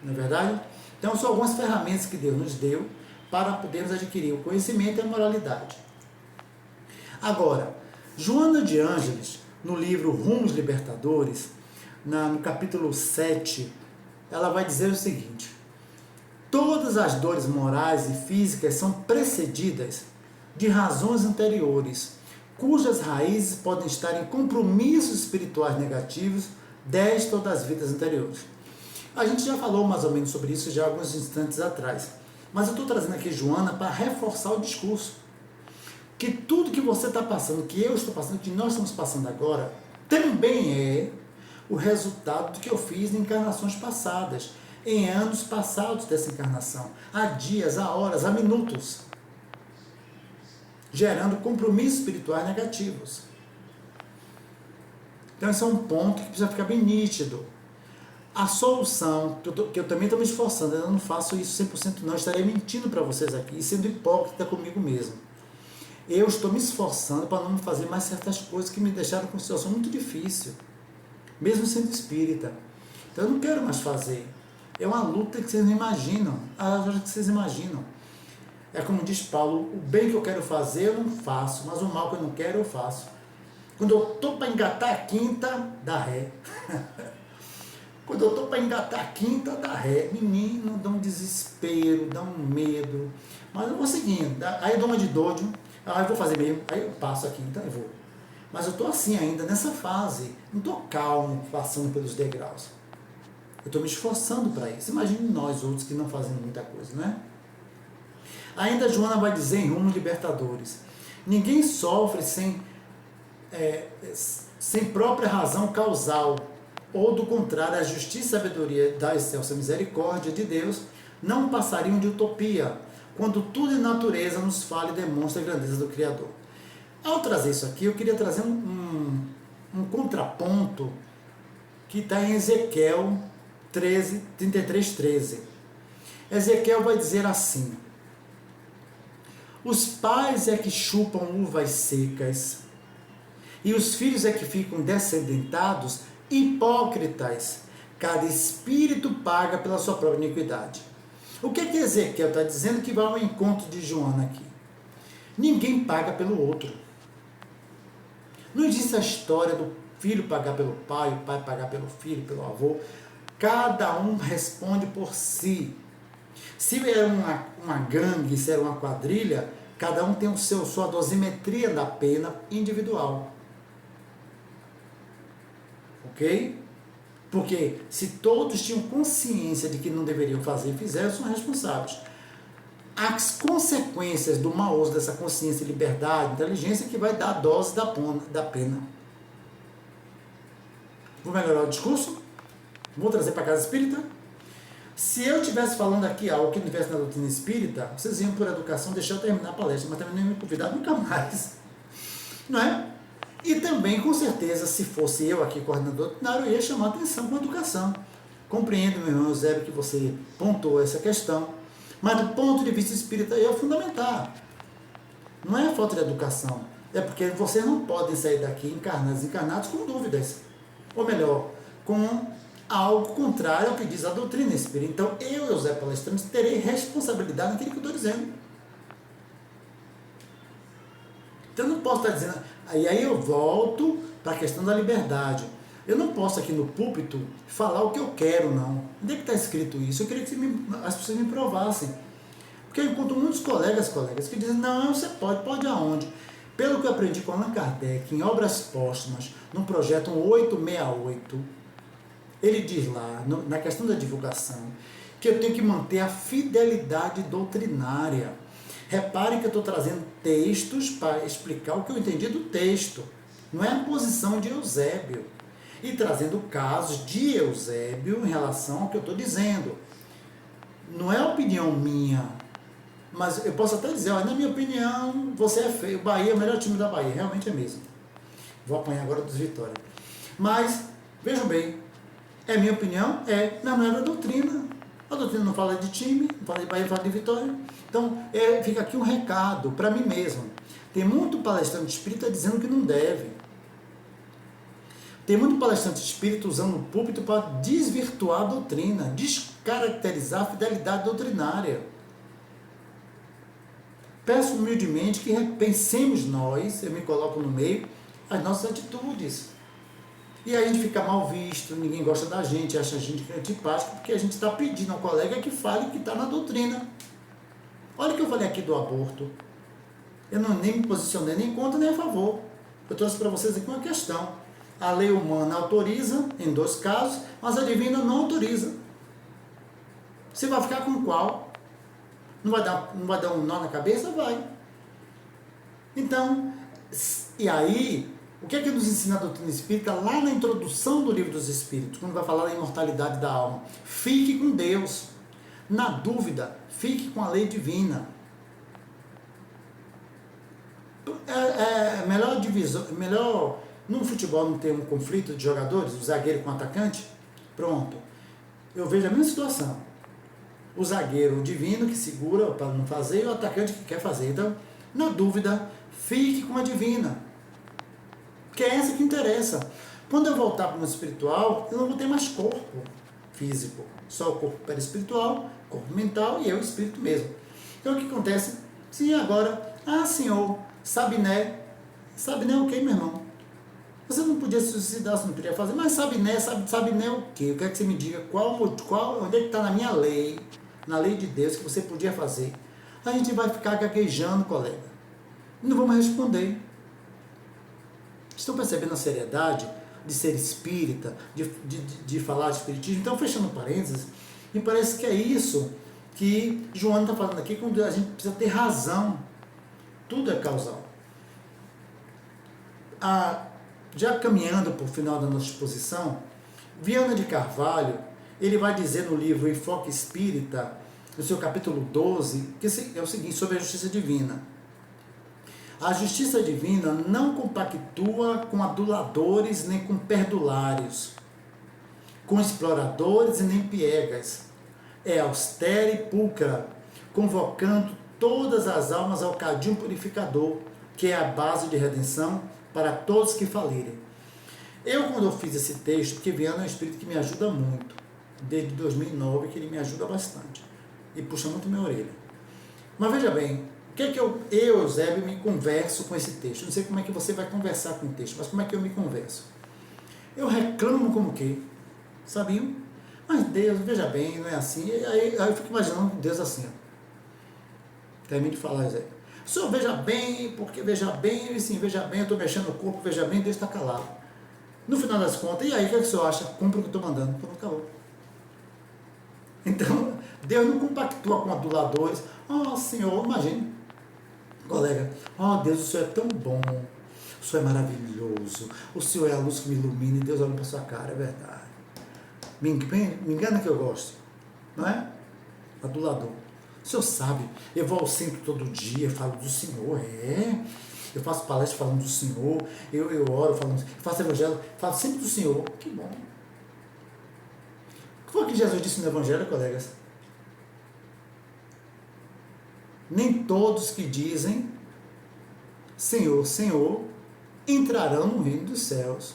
não é verdade? Então, são algumas ferramentas que Deus nos deu para podermos adquirir o conhecimento e a moralidade. Agora, Joana de Ângeles, no livro Rumos Libertadores, no capítulo 7, ela vai dizer o seguinte: todas as dores morais e físicas são precedidas de razões anteriores, cujas raízes podem estar em compromissos espirituais negativos desta ou das vidas anteriores. A gente já falou mais ou menos sobre isso já alguns instantes atrás, mas eu estou trazendo aqui Joana para reforçar o discurso. Que tudo que você está passando, que eu estou passando, que nós estamos passando agora, também é o resultado do que eu fiz em encarnações passadas, em anos passados dessa encarnação, há dias, há horas, há minutos, gerando compromissos espirituais negativos. Então esse é um ponto que precisa ficar bem nítido. A solução, que eu também estou me esforçando, eu não faço isso 100% não, eu estarei mentindo para vocês aqui, e sendo hipócrita comigo mesmo. Eu estou me esforçando para não fazer mais certas coisas que me deixaram com uma situação muito difícil, mesmo sendo espírita. Então eu não quero mais fazer. É uma luta que vocês não imaginam, a luta que vocês imaginam. É como diz Paulo, o bem que eu quero fazer eu não faço, mas o mal que eu não quero eu faço. Quando eu estou para engatar a quinta, dá ré. Quando eu estou para engatar a quinta, dá ré. Menino, dá um desespero, dá um medo. Mas eu vou seguindo. Aí eu dou uma de doido. Eu vou fazer mesmo. Aí eu passo aqui, então eu vou. Mas eu estou assim ainda, nessa fase. Não estou calmo, passando pelos degraus. Eu estou me esforçando para isso. Imagine nós outros que não fazemos muita coisa, né? Ainda Joana vai dizer em Rumos Libertadores: ninguém sofre sem própria razão causal. ou do contrário, a justiça e a sabedoria da excelsa misericórdia de Deus não passariam de utopia, quando tudo em natureza nos fala e demonstra a grandeza do Criador. Ao trazer isso aqui, eu queria trazer um contraponto que está em Ezequiel 33:13. Ezequiel vai dizer assim: os pais é que chupam uvas secas, e os filhos é que ficam descedentados, hipócritas. Cada espírito paga pela sua própria iniquidade. O que Ezequiel está dizendo que vai ao encontro de Joana aqui? Ninguém paga pelo outro. Não existe a história do filho pagar pelo pai, o pai pagar pelo filho, pelo avô. Cada um responde por si. Se era uma gangue, se era uma quadrilha, cada um tem sua dosimetria da pena individual. Ok? Porque se todos tinham consciência de que não deveriam fazer e fizeram, são responsáveis. As consequências do mau uso dessa consciência, liberdade, inteligência, que vai dar a dose da pena. Vou melhorar o discurso? Vou trazer para a casa espírita? Se eu estivesse falando aqui algo que não estivesse na doutrina espírita, vocês iam por educação deixar eu terminar a palestra, mas também não iam me convidar nunca mais. Não é? E também, com certeza, se fosse eu aqui, coordenador doutrinário, eu ia chamar atenção com a educação. Compreendo, meu irmão Eusébio, que você pontuou essa questão, mas do ponto de vista espírita é fundamental. Não é falta de educação, é porque vocês não podem sair daqui encarnados e encarnados com dúvidas. Ou melhor, com algo contrário ao que diz a doutrina espírita. Então, eu, Eusébio Palestrante, terei responsabilidade naquilo que eu estou dizendo. Então, eu não posso estar dizendo... Aí eu volto para a questão da liberdade. Eu não posso aqui no púlpito falar o que eu quero, não. Onde é que está escrito isso? Eu queria que as pessoas me provassem. Porque eu encontro muitos colegas que dizem, não, você pode aonde? Pelo que eu aprendi com Allan Kardec, em Obras Póstumas, no projeto 868, ele diz lá, na questão da divulgação, que eu tenho que manter a fidelidade doutrinária. Reparem que eu estou trazendo textos para explicar o que eu entendi do texto. Não é a posição de Eusébio. E trazendo casos de Eusébio em relação ao que eu estou dizendo. Não é opinião minha. Mas eu posso até dizer, olha, na minha opinião, você é feio. O Bahia é o melhor time da Bahia. Realmente é mesmo. Vou apanhar agora dos Vitória. Mas, vejam bem, é minha opinião? É. Não é da doutrina. A doutrina não fala de time, não fala de Bahia, fala de Vitória. Então, fica aqui um recado para mim mesmo. Tem muito palestrante espírita dizendo que não deve. Tem muito palestrante espírita usando o púlpito para desvirtuar a doutrina, descaracterizar a fidelidade doutrinária. Peço humildemente que repensemos nós, eu me coloco no meio, as nossas atitudes. E aí a gente fica mal visto, ninguém gosta da gente, acha a gente antipático, porque a gente está pedindo ao colega que fale que está na doutrina. Olha o que eu falei aqui do aborto. Eu nem me posicionei nem contra nem a favor. Eu trouxe para vocês aqui uma questão. A lei humana autoriza, em 2 casos, mas a divina não autoriza. Você vai ficar com qual? Não vai dar um nó na cabeça? Vai. Então, e aí, o que é que nos ensina a doutrina espírita lá na introdução do Livro dos Espíritos, quando vai falar da imortalidade da alma? Fique com Deus. Na dúvida, fique com a lei divina. Melhor divisão, no futebol não tem um conflito de jogadores, o zagueiro com o atacante? Pronto. Eu vejo a mesma situação. O zagueiro divino que segura para não fazer e o atacante que quer fazer. Então, na dúvida, fique com a divina. Que é essa que interessa. Quando eu voltar para o mundo espiritual, eu não vou ter mais corpo físico. Só o corpo perispiritual, corpo mental e eu, espírito mesmo. Então, o que acontece? Sim, agora, senhor, Sabiné o que, meu irmão? Você não podia se suicidar, você não podia fazer, mas Sabiné o quê? Eu quero que você me diga onde é que está na minha lei, na lei de Deus, que você podia fazer. A gente vai ficar gaguejando, colega. Não vamos responder. Estão percebendo a seriedade de ser espírita, de falar de espiritismo? Então, fechando parênteses, me parece que é isso que Joana está falando aqui, quando a gente precisa ter razão. Tudo é causal. Já caminhando para o final da nossa exposição, Viana de Carvalho, ele vai dizer no livro Enfoque Espírita, no seu capítulo 12, que é o seguinte, sobre a justiça divina. A justiça divina não compactua com aduladores nem com perdulários, com exploradores e nem piegas. É austera e pulcra, convocando todas as almas ao cadinho purificador, que é a base de redenção para todos que falirem. Quando eu fiz esse texto, porque Viana é um espírito que me ajuda muito, desde 2009, que ele me ajuda bastante, e puxa muito minha orelha. Mas veja bem, o que é que eu, Eusébio, me converso com esse texto? Não sei como é que você vai conversar com o texto, mas como é que eu me converso? Eu reclamo como que, sabiam? Mas Deus, veja bem, não é assim. Aí eu fico imaginando Deus assim, ó. Termino de falar, Eusébio. O senhor veja bem, porque veja bem, e sim, veja bem, eu estou mexendo no corpo, veja bem, Deus está calado. No final das contas, e aí, o que é que o senhor acha? Cumpre o que eu estou mandando. Pronto, acabou. Então, Deus não compactua com aduladores. Senhor, imagine, colega, Deus, o senhor é tão bom, o senhor é maravilhoso, o senhor é a luz que me ilumina, e Deus olha para sua cara, é verdade. Me engana que eu gosto, não é? Adulador. O senhor sabe, eu vou ao centro todo dia, falo do Senhor, eu faço palestra falando do Senhor, eu oro falando, eu faço evangelho, falo sempre do Senhor. Que bom. O que foi que Jesus disse no evangelho, colegas? Nem todos que dizem Senhor, Senhor, entrarão no reino dos céus.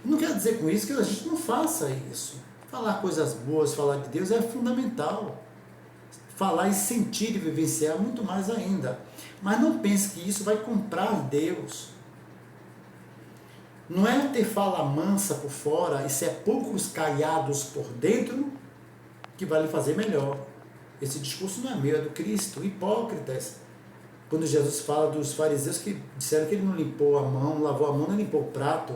Não quer dizer com isso que a gente não faça isso. Falar coisas boas, falar de Deus é fundamental. Falar e sentir e vivenciar muito mais ainda. Mas não pense que isso vai comprar Deus. Não é ter fala mansa por fora e ser poucos caiados por dentro que vai lhe fazer melhor. Esse discurso não é meu, é do Cristo. Hipócritas. Quando Jesus fala dos fariseus que disseram que ele não limpou a mão, lavou a mão, não limpou o prato.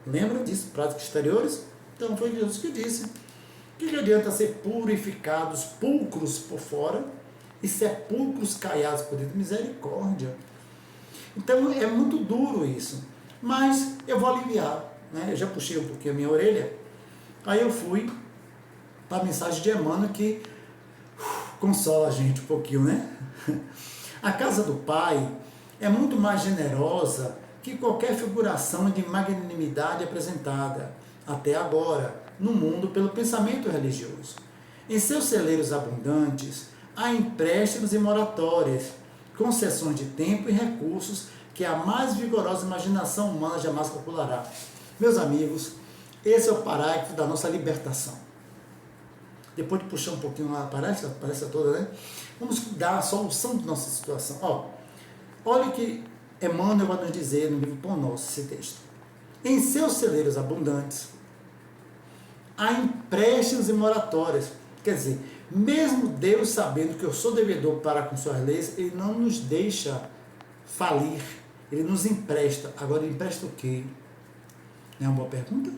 Lembra disso? Pratos exteriores? Então foi Jesus que disse. O que adianta ser purificados, pulcros por fora e sepulcros caiados por dentro? Misericórdia. Então é muito duro isso. Mas eu vou aliviar. Né? Eu já puxei um pouquinho a minha orelha. Aí eu fui para a mensagem de Emmanuel que consola a gente um pouquinho, né? A casa do Pai é muito mais generosa que qualquer figuração de magnanimidade apresentada até agora no mundo pelo pensamento religioso. Em seus celeiros abundantes, há empréstimos e moratórias, concessões de tempo e recursos que a mais vigorosa imaginação humana jamais calculará. Meus amigos, esse é o parágrafo da nossa libertação. Depois de puxar um pouquinho a palestra toda, né? Vamos dar a solução da nossa situação. Olha o que Emmanuel vai nos dizer no livro Pão Nosso, esse texto. Em seus celeiros abundantes, há empréstimos e moratórias. Quer dizer, mesmo Deus sabendo que eu sou devedor para com suas leis, Ele não nos deixa falir. Ele nos empresta. Agora, ele empresta o quê? Não é uma boa pergunta?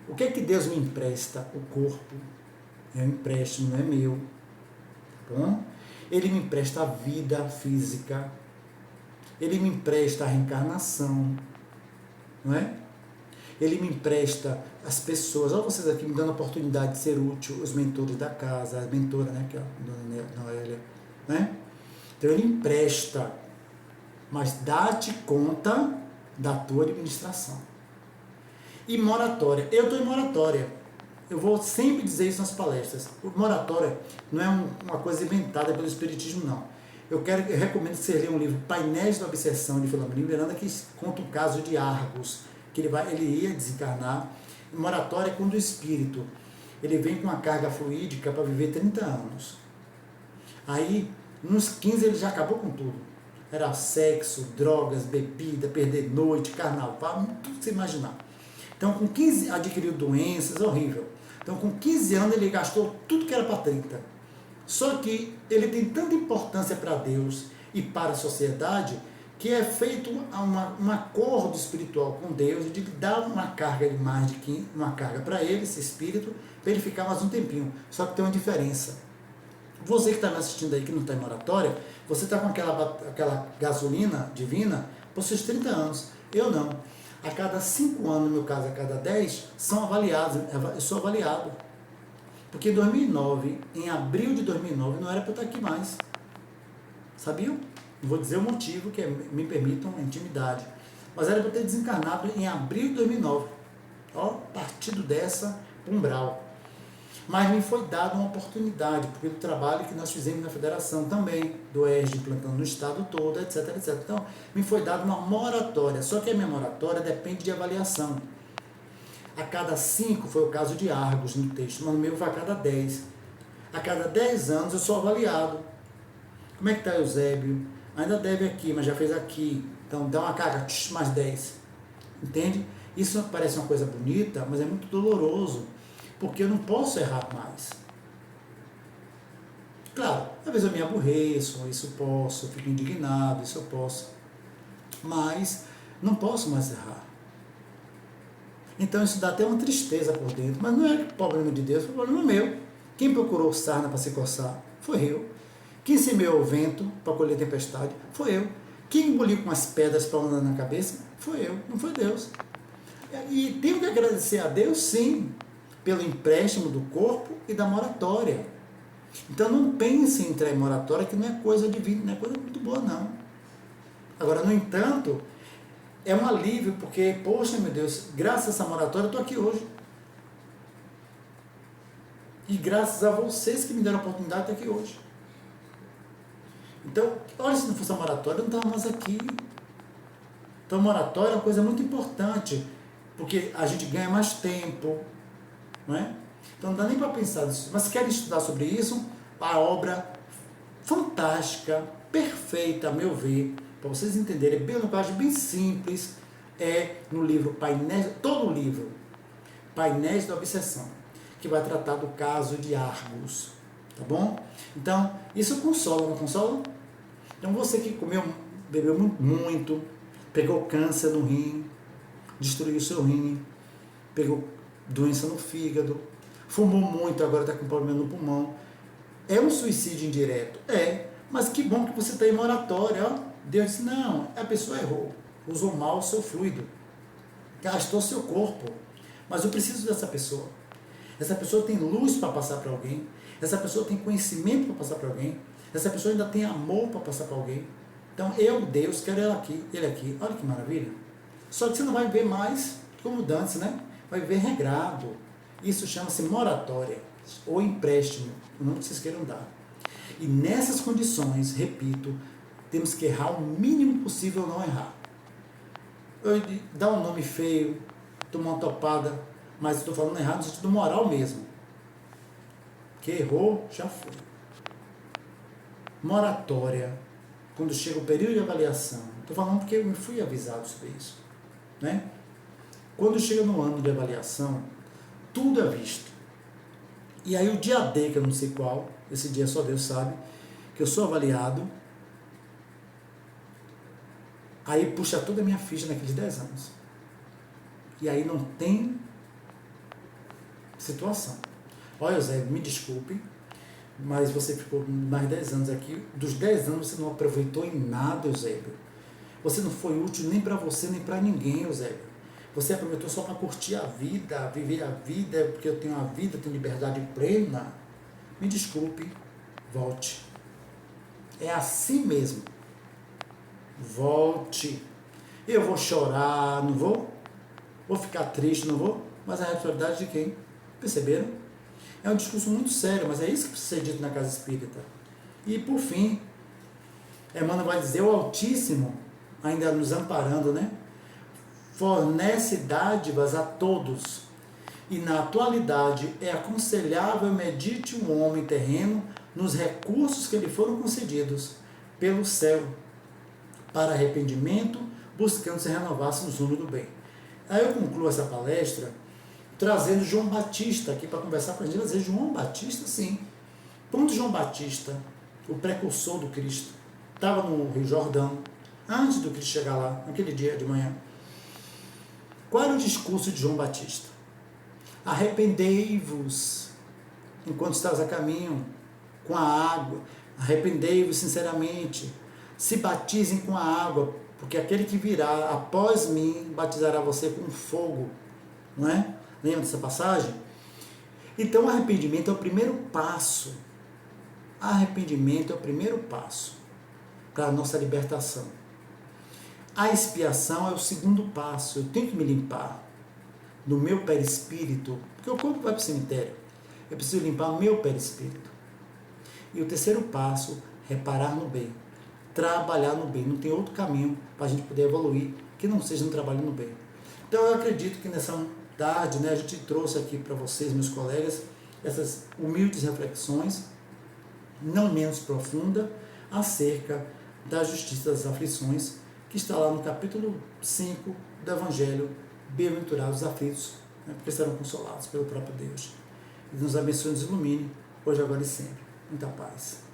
O que é que Deus me empresta? O corpo. É um empréstimo, não é meu. Bom? Ele me empresta a vida física. Ele me empresta a reencarnação. Não é? Ele me empresta as pessoas. Olha vocês aqui me dando a oportunidade de ser útil, os mentores da casa, a mentora, né, que é a dona Noélia, né? Então ele empresta, mas dá-te conta da tua administração. E moratória. Eu estou em moratória. Eu vou sempre dizer isso nas palestras. Moratória não é uma coisa inventada pelo Espiritismo, não. Eu recomendo que você leia um livro, Painéis da Obsessão, de Filomeno Miranda, que conta o caso de Argos, que ele ia desencarnar. Moratória é quando o espírito ele vem com uma carga fluídica para viver 30 anos. Aí, nos 15, ele já acabou com tudo. Era sexo, drogas, bebida, perder noite, carnaval, tudo que você imaginar. Então, com 15, adquiriu doenças, horrível. Então, com 15 anos, ele gastou tudo que era para 30. Só que ele tem tanta importância para Deus e para a sociedade que é feito um acordo espiritual com Deus de dar uma carga de mais de 15, uma carga para ele, esse espírito, para ele ficar mais um tempinho. Só que tem uma diferença. Você que está me assistindo aí, que não está em moratória, você está com aquela gasolina divina por seus 30 anos. Eu não. a cada 5 anos, no meu caso, a cada 10, são avaliados. Eu sou avaliado. Porque em 2009, em abril de 2009, não era para eu estar aqui mais. Sabiam? Não vou dizer o motivo, que me permitam a intimidade. Mas era para eu ter desencarnado em abril de 2009. Ó, partido dessa, umbral. Mas me foi dada uma oportunidade, porque do trabalho que nós fizemos na federação também, do ERG implantando no estado todo, etc, etc. Então, me foi dada uma moratória, só que a minha moratória depende de avaliação. A cada 5 foi o caso de Argos no texto, mas no meu vai a cada 10. A cada 10 anos eu sou avaliado. Como é que está Eusébio? Ainda deve aqui, mas já fez aqui. Então dá uma carga, mais 10. Entende? Isso parece uma coisa bonita, mas é muito doloroso. Porque eu não posso errar mais. Claro, às vezes eu me aborreço, isso eu posso, eu fico indignado, isso eu posso. Mas não posso mais errar. Então isso dá até uma tristeza por dentro. Mas não é problema de Deus, é problema meu. Quem procurou sarna para se coçar? Foi eu. Quem semeou o vento para colher tempestade? Foi eu. Quem engoliu com as pedras para andar na cabeça? Foi eu, não foi Deus. E tenho que agradecer a Deus, sim, pelo empréstimo do corpo e da moratória. Então não pense em entrar em moratória, que não é coisa divina, não é coisa muito boa, não. Agora, no entanto, é um alívio, porque, poxa, meu Deus, graças a essa moratória eu estou aqui hoje. E graças a vocês que me deram a oportunidade de estar aqui hoje. Então, olha, se não fosse a moratória, eu não estava mais aqui. Então, moratória é uma coisa muito importante, porque a gente ganha mais tempo, não é? Então não dá nem para pensar nisso. Mas se querem estudar sobre isso, a obra fantástica, perfeita, a meu ver, para vocês entenderem, bem no caso, bem simples, é no livro Painéis, todo o livro, Painéis da Obsessão, que vai tratar do caso de Argos, tá bom? Então, isso consola, não consola? Então você que comeu, bebeu muito, pegou câncer no rim, destruiu o seu rim, pegou doença no fígado, fumou muito, agora está com problema no pulmão. É um suicídio indireto? É, mas que bom que você está em moratória. Ó. Deus disse, não, a pessoa errou, usou mal o seu fluido, gastou seu corpo, mas eu preciso dessa pessoa. Essa pessoa tem luz para passar para alguém, essa pessoa tem conhecimento para passar para alguém, essa pessoa ainda tem amor para passar para alguém. Então eu, Deus, quero ela aqui, ele aqui. Olha que maravilha. Só que você não vai ver mais como dança, né? Vai ver regrado. Isso chama-se moratória ou empréstimo, o nome que vocês queiram dar. E nessas condições, repito, temos que errar o mínimo possível ou não errar. Dá um nome feio, tomar uma topada, mas estou falando errado no sentido moral mesmo. Que errou, já foi. Moratória, quando chega o período de avaliação. Estou falando porque eu me fui avisado sobre isso. Né? Quando chega no ano de avaliação, tudo é visto. E aí o dia D, que eu não sei qual, esse dia só Deus sabe, que eu sou avaliado, aí puxa toda a minha ficha naqueles 10 anos. E aí não tem situação. Olha, Zé, me desculpe, mas você ficou mais 10 anos aqui. Dos 10 anos você não aproveitou em nada, Eusébio. Você não foi útil nem para você, nem para ninguém, Eusébio. Você aproveitou só para curtir a vida, viver a vida, porque eu tenho a vida, tenho liberdade plena. Me desculpe, volte. É assim mesmo. Volte. Eu vou chorar, não vou? Vou ficar triste, não vou? Mas a responsabilidade de quem? Perceberam? É um discurso muito sério, mas é isso que precisa ser dito na casa espírita. E por fim, Emmanuel vai dizer, o Altíssimo, ainda nos amparando, né? Fornece dádivas a todos, e na atualidade é aconselhável medite um homem terreno nos recursos que lhe foram concedidos pelo céu, para arrependimento, buscando se renovar-se nos rumos do bem. Aí eu concluo essa palestra trazendo João Batista aqui para conversar com a gente. Dizer, João Batista, sim. Quando João Batista, o precursor do Cristo, estava no Rio Jordão, antes do Cristo chegar lá, naquele dia de manhã, qual era o discurso de João Batista? Arrependei-vos enquanto estás a caminho com a água, arrependei-vos sinceramente, se batizem com a água, porque aquele que virá após mim batizará você com fogo, não é? Lembra dessa passagem? Então o arrependimento é o primeiro passo. Arrependimento é o primeiro passo para a nossa libertação. A expiação é o segundo passo. Eu tenho que me limpar do meu perispírito, porque o corpo vai para o cemitério. Eu preciso limpar o meu perispírito. E o terceiro passo, reparar no bem. Trabalhar no bem. Não tem outro caminho para a gente poder evoluir que não seja um trabalho no bem. Então eu acredito que nessa tarde, né, a gente trouxe aqui para vocês, meus colegas, essas humildes reflexões, não menos profunda, acerca da justiça das aflições, que está lá no capítulo 5 do Evangelho. Bem-aventurados os aflitos, né, porque serão consolados pelo próprio Deus. E nos abençoe e nos ilumine, hoje, agora e sempre. Muita paz.